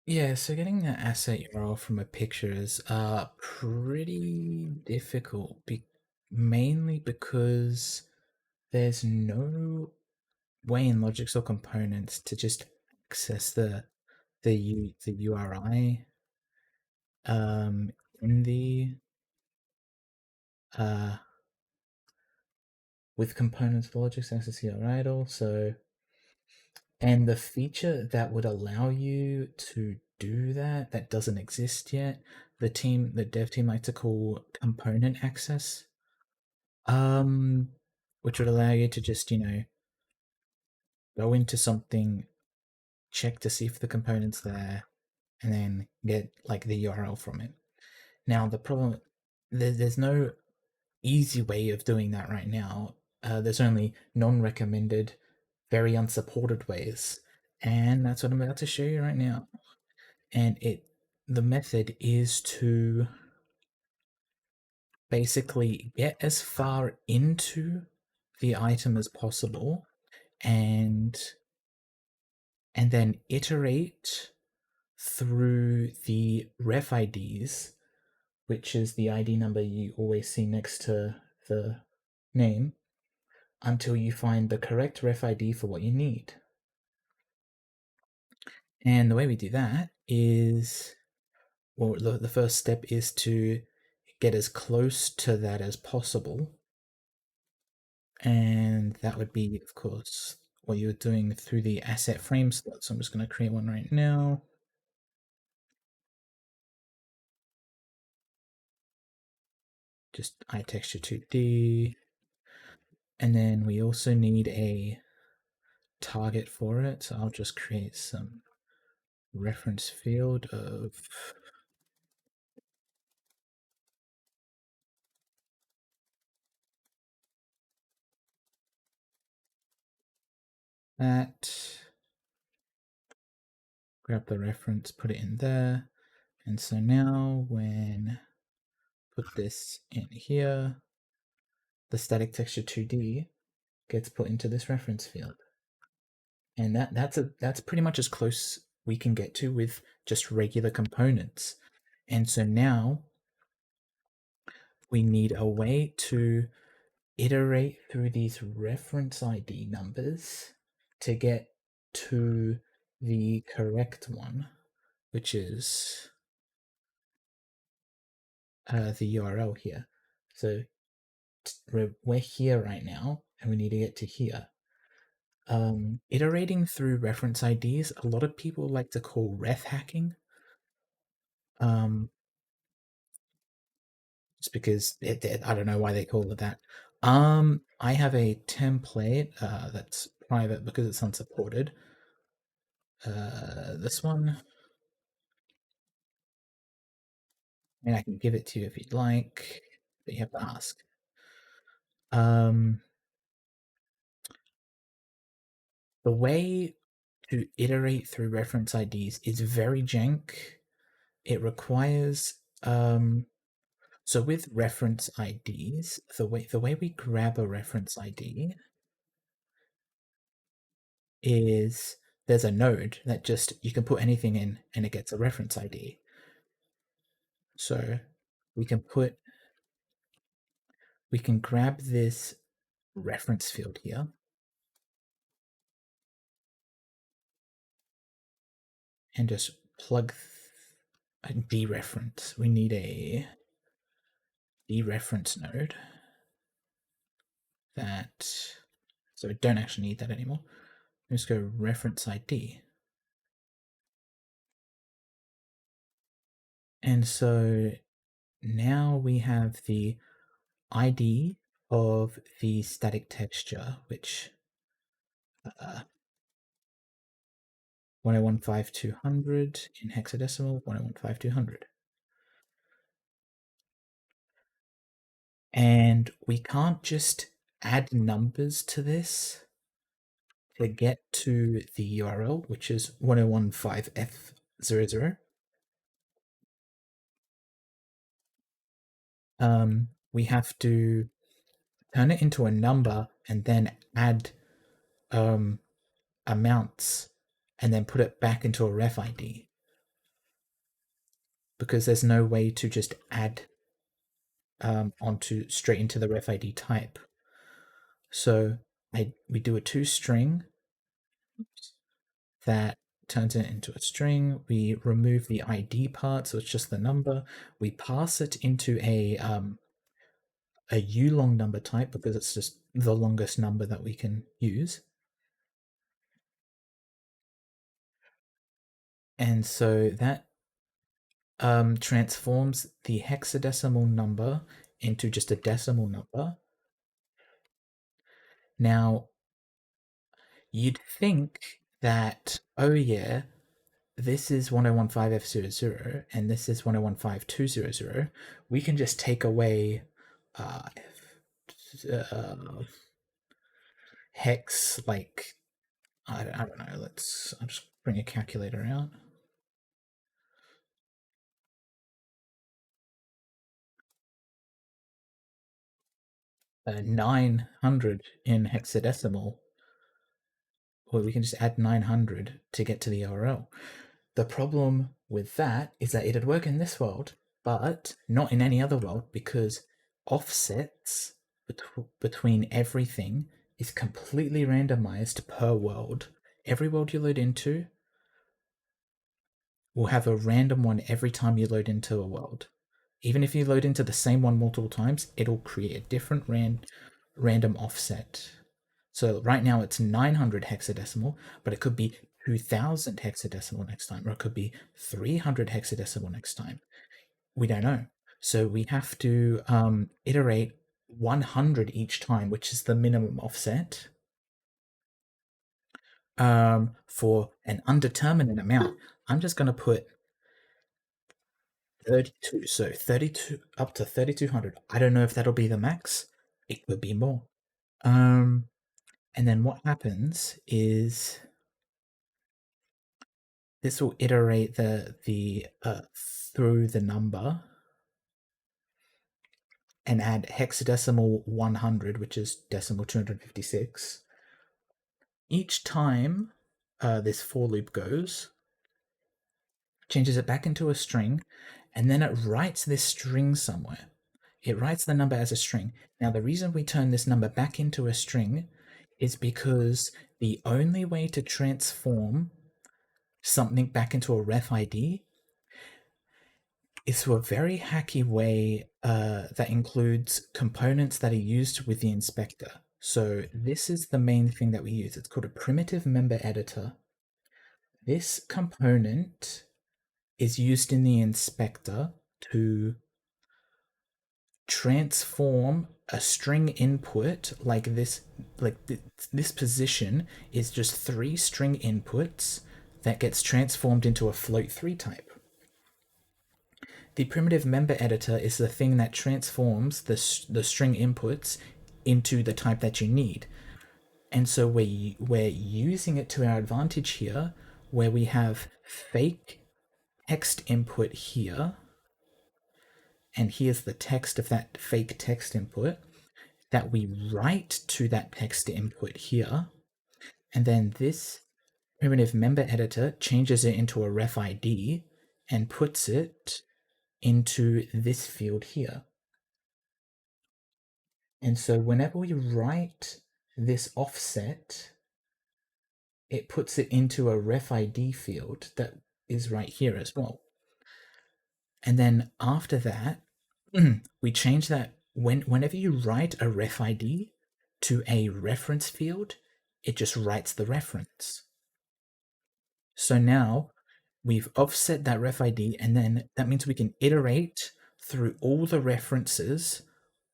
Yeah, so getting the asset URL from a picture is pretty difficult, mainly because there's no way in Logics or components to just access the URI um, in the uh, with components for Logics access URI at all. So, and the feature that would allow you to do that doesn't exist yet. The dev team like to call component access, um, which would allow you to just go into something, check to see if the component's there, and then get like the URL from it. Now the problem, there's no easy way of doing that right now. There's only non-recommended, very unsupported ways, and that's what I'm about to show you right now. And the method is to basically get as far into the item as possible and then iterate through the RefIDs, which is the ID number you always see next to the name, until you find the correct RefID for what you need. And the way we do that is, well, the first step is to get as close to that as possible. And that would be, of course, what you're doing through the asset frame slot. So I'm just going to create one right now. Just iTexture 2D. And then we also need a target for it. So I'll just create some reference field of that. Grab the reference, put it in there. And so now when put this in here, the static texture 2D gets put into this reference field. And that's pretty much as close we can get to with just regular components. And so now we need a way to iterate through these reference ID numbers to get to the correct one, which is the URL here. So we're here right now, and we need to get to here. Iterating through reference IDs, a lot of people like to call ref hacking. Just because I don't know why they call it that. I have a template that's private because it's unsupported. This one, and I can give it to you if you'd like, but you have to ask. Um, the way to iterate through reference IDs is very jank. It requires so with reference IDs, the way we grab a reference ID is there's a node that just you can put anything in and it gets a reference ID. So we can grab this reference field here and just plug a dereference. We need a dereference node that, so we don't actually need that anymore. Let's go reference ID. And so now we have the ID of the static texture, which 1015200 in hexadecimal, 1015200. And we can't just add numbers to this to get to the URL, which is 1015F00. We have to turn it into a number and then add amounts and then put it back into a ref ID. because there's no way to just add onto straight into the RefID type. So we do a toString that turns it into a string. We remove the ID part, so it's just the number. We pass it into a ulong number type because it's just the longest number that we can use. And so that transforms the hexadecimal number into just a decimal number. Now, you'd think that, oh yeah, this is 1015F00 and this is 1015.200. We can just take away uh, uh, hex, like, I don't know, I'll just bring a calculator out. 900 in hexadecimal, or we can just add 900 to get to the URL. The problem with that is that it'd work in this world, but not in any other world, because offsets between everything is completely randomized per world. Every world you load into will have a random one every time you load into a world. Even if you load into the same one multiple times, it'll create a different random offset. So right now it's 900 hexadecimal, but it could be 2000 hexadecimal next time, or it could be 300 hexadecimal next time. We don't know. So we have to iterate 100 each time, which is the minimum offset, for an undeterminate amount. I'm just going to put 32. So 32 up to 3200. I don't know if that'll be the max. It could be more. And then what happens is this will iterate the through the number and add hexadecimal 100, which is decimal 256. Each time this for loop goes, changes it back into a string, and then it writes this string somewhere. It writes the number as a string. Now, the reason we turn this number back into a string is because the only way to transform something back into a RefID is through a very hacky way that includes components that are used with the inspector. So this is the main thing that we use. It's called a primitive member editor. This component is used in the inspector to transform a string input like this. This position is just 3 string inputs that gets transformed into a float3 type. The primitive member editor is the thing that transforms the string inputs into the type that you need. And so we're using it to our advantage here, where we have fake text input here, and here's the text of that fake text input that we write to that text input here, and then this primitive member editor changes it into a RefID and puts it into this field here. And so whenever we write this offset, it puts it into a RefID field that is right here as well. And then after that, we change that whenever you write a RefID to a reference field, it just writes the reference. So now we've offset that RefID, and then that means we can iterate through all the references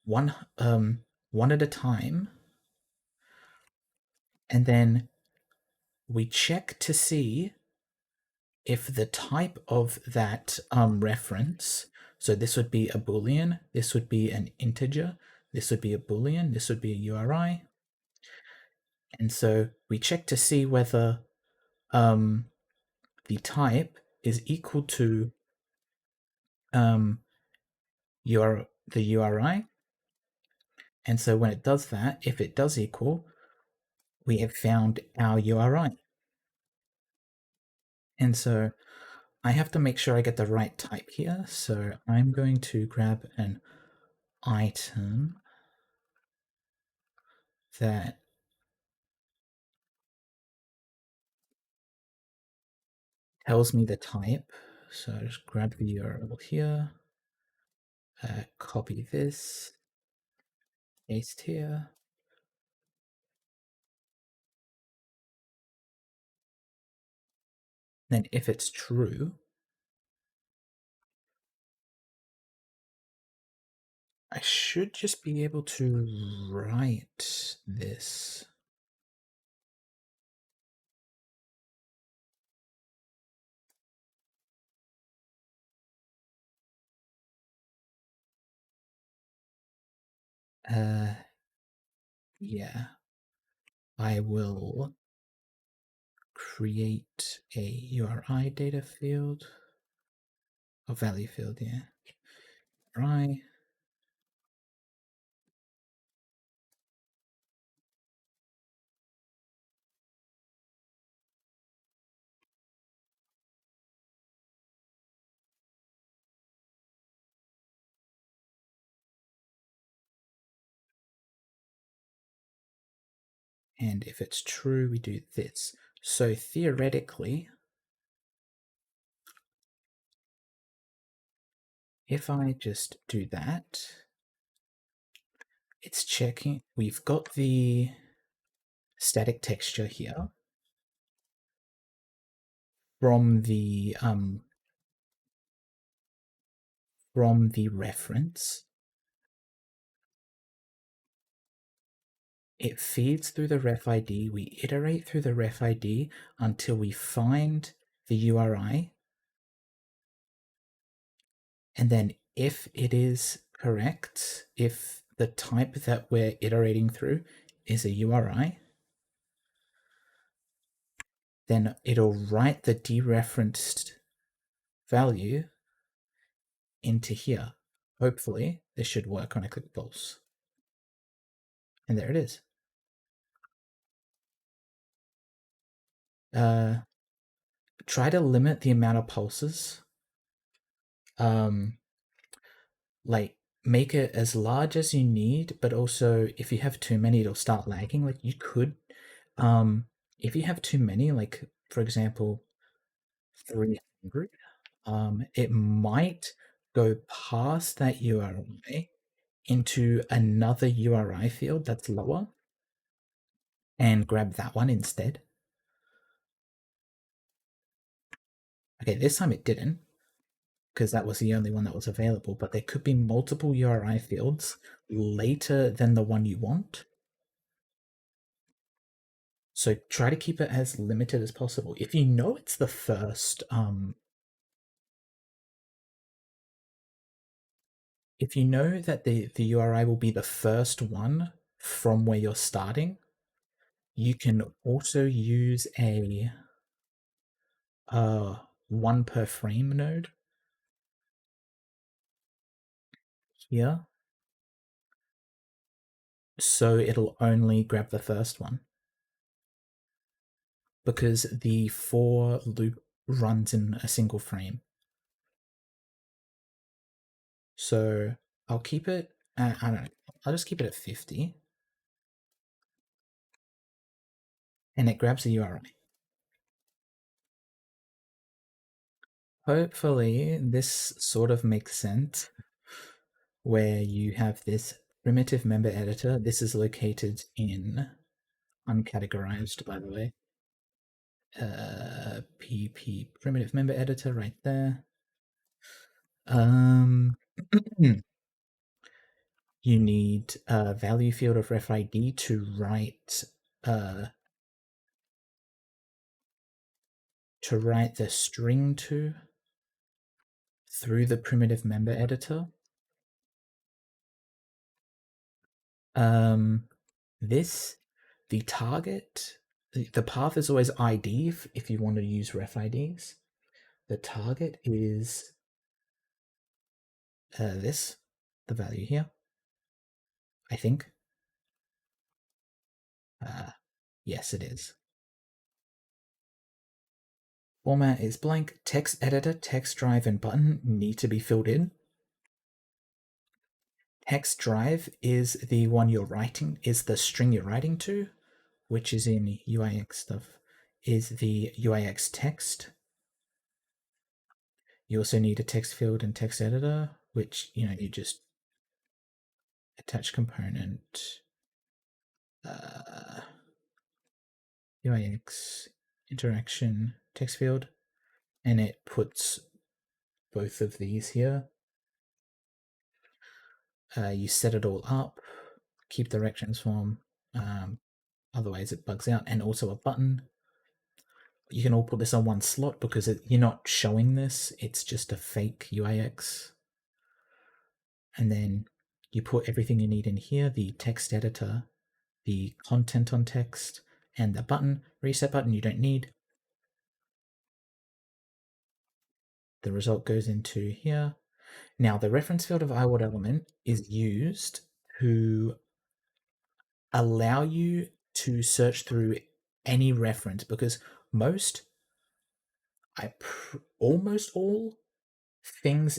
one at a time, and then we check to see if the type of that reference, so this would be a boolean, this would be an integer, this would be a boolean, this would be a URI, and so we check to see whether the type is equal to the URI. And so when it does that, if it does equal, we have found our URI. And so I have to make sure I get the right type here. So I'm going to grab an item that tells me the type. So I just grab the URL here, copy this, paste here. Then if it's true, I should just be able to write this. Yeah, I will create a URI data field, or value field, yeah. URI. And if it's true, we do this. So theoretically, if I just do that, it's checking. We've got the static texture here from the reference. It feeds through the RefID. We iterate through the RefID until we find the URI. And then if it is correct, if the type that we're iterating through is a URI, then it'll write the dereferenced value into here. Hopefully, this should work when I click pulse. And there it is. Try to limit the amount of pulses. Like, make it as large as you need, but also if you have too many, it'll start lagging. Like, you could, if you have too many, like, for example, 300, it might go past that URI into another URI field that's lower and grab that one instead. Okay, this time it didn't, because that was the only one that was available, but there could be multiple URI fields later than the one you want. So try to keep it as limited as possible. If you know it's the first, if you know that the URI will be the first one from where you're starting, you can also use a one per frame node here. So it'll only grab the first one, because the for loop runs in a single frame. So I'll keep it at, I don't know, I'll just keep it at 50. And it grabs the URI. Hopefully this sort of makes sense, where you have this primitive member editor. This is located in uncategorized, by the way. PP primitive member editor right there. You need a value field of RefID to write the string to through the primitive member editor. The target, the path is always ID if you want to use RefIDs. The target is this, the value here, I think. Yes, it is. Format is blank. Text editor, text drive, and button need to be filled in. Text drive is the one you're writing, is the string you're writing to, which is in UIX stuff, is the UIX text. You also need a text field and text editor, which, you just attach component, UIX interaction text field, and it puts both of these here. You set it all up, keep the rect transform, otherwise it bugs out, and also a button. You can all put this on one slot because you're not showing this, it's just a fake UIX. And then you put everything you need in here, the text editor, the content on text, and the button. Reset button you don't need. The result goes into here. Now the reference field of iWord element is used to allow you to search through any reference, because almost all things,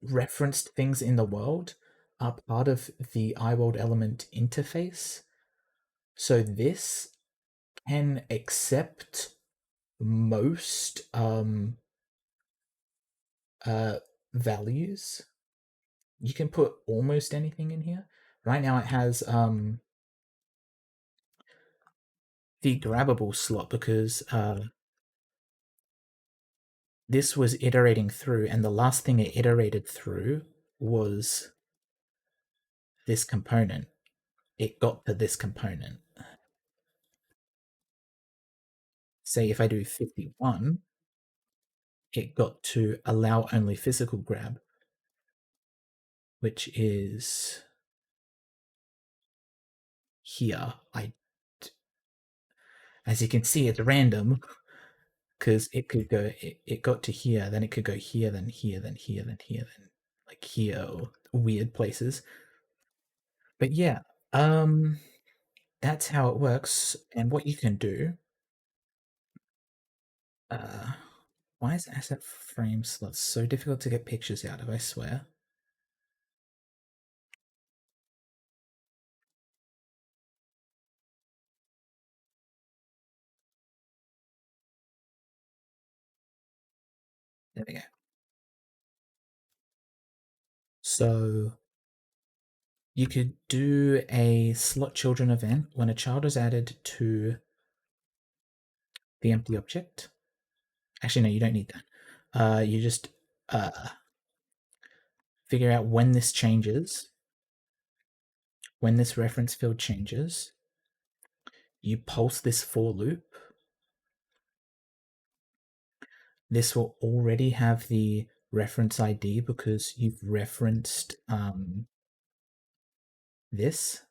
referenced things in the world, are part of the iWorld element interface. So this can accept most values. You can put almost anything in here. Right now it has the grabbable slot because this was iterating through, and the last thing it iterated through was this component. It got to this component. Say if I do 51, it got to allow only physical grab, which is here. As you can see, it's random because it could go, it got to here, then it could go here, then here, then here, then here, then like here, or weird places. But yeah, that's how it works. And what you can do, why is asset frame slots so difficult to get pictures out of, I swear. There we go. So you could do a slot children event when a child is added to the empty object. Actually, no, you don't need that. You just figure out when this changes, when this reference field changes. You pulse this for loop. This will already have the reference ID because you've referenced this.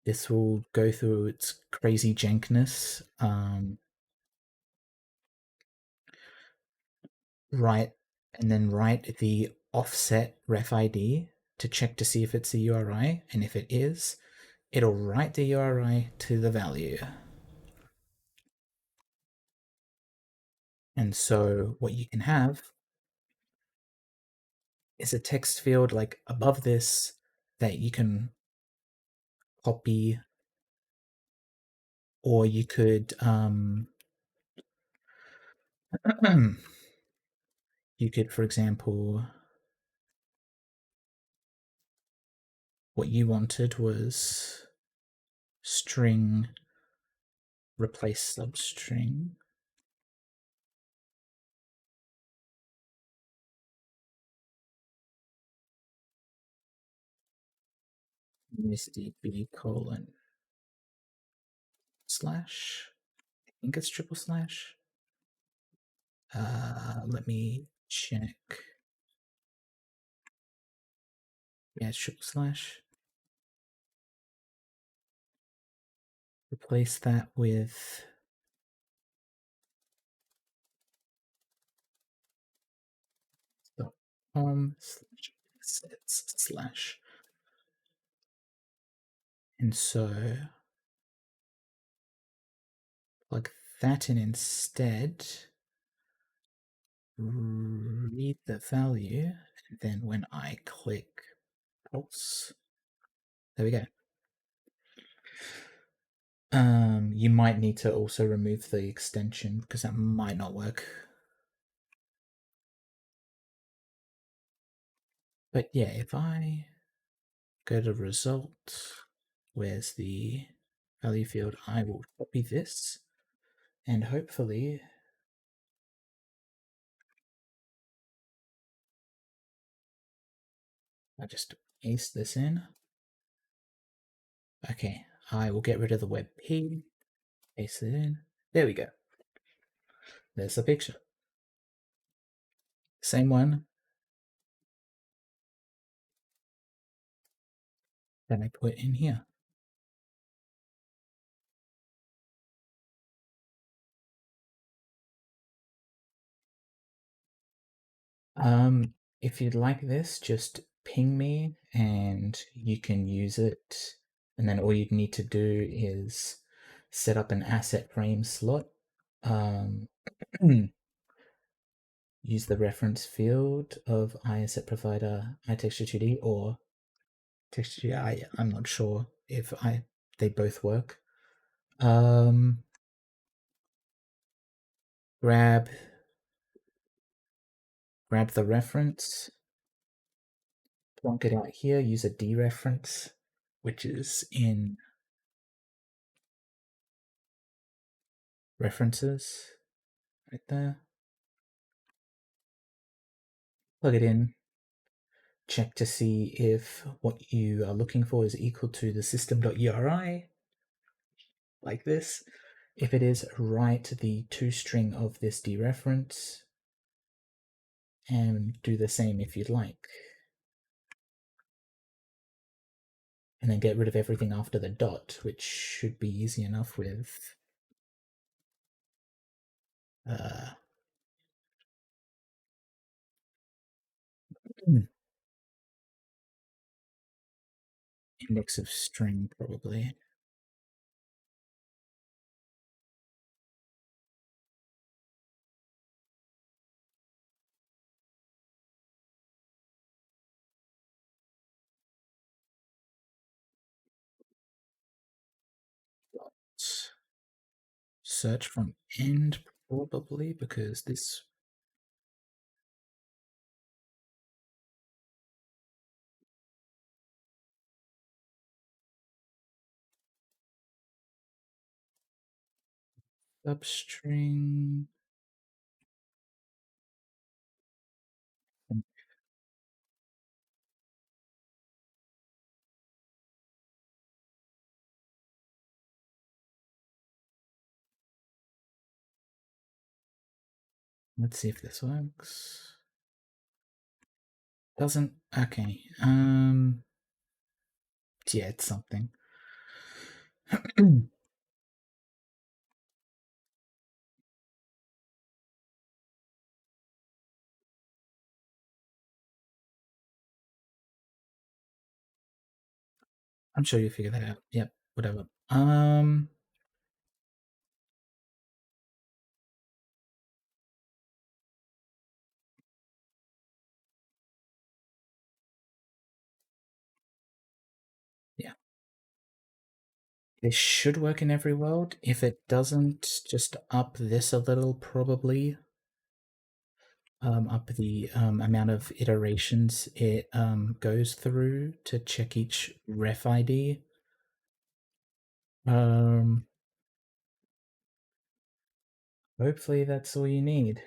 This will go through its crazy jankness. Write the offset RefID to check to see if it's a URI, and if it is, it'll write the URI to the value. And so what you can have is a text field like above this that you can copy, or you could you could, for example, what you wanted was string replace substring. USDB : slash, I think it's triple slash. Let me check. Yeah, it's triple slash. Replace that with /assets/ and so plug that in instead, read the value, and then when I click pulse, there we go. You might need to also remove the extension because that might not work. But yeah, if I go to result, where's the value field? I will copy this and hopefully I just paste this in. Okay, I will get rid of the web p, paste it in. There we go. There's the picture. Same one that I put in here. If you'd like this, just ping me and you can use it. And then all you'd need to do is set up an asset frame slot. Use the reference field of iAsset provider iTexture2D or texture. I'm not sure if they both work. Grab the reference, plonk it out here, use a dereference, which is in references right there. Plug it in, check to see if what you are looking for is equal to the system.uri, like this. If it is, write the toString of this dereference and do the same if you'd like. And then get rid of everything after the dot, which should be easy enough with index of string probably. Search from end probably because this substring. Let's see if this works. Doesn't. Okay. Yeah, it's something. I'm sure you figure that out. Yep, whatever. Yeah. This should work in every world. If it doesn't, just up this a little probably. Up the amount of iterations it goes through to check each RefID. Hopefully that's all you need.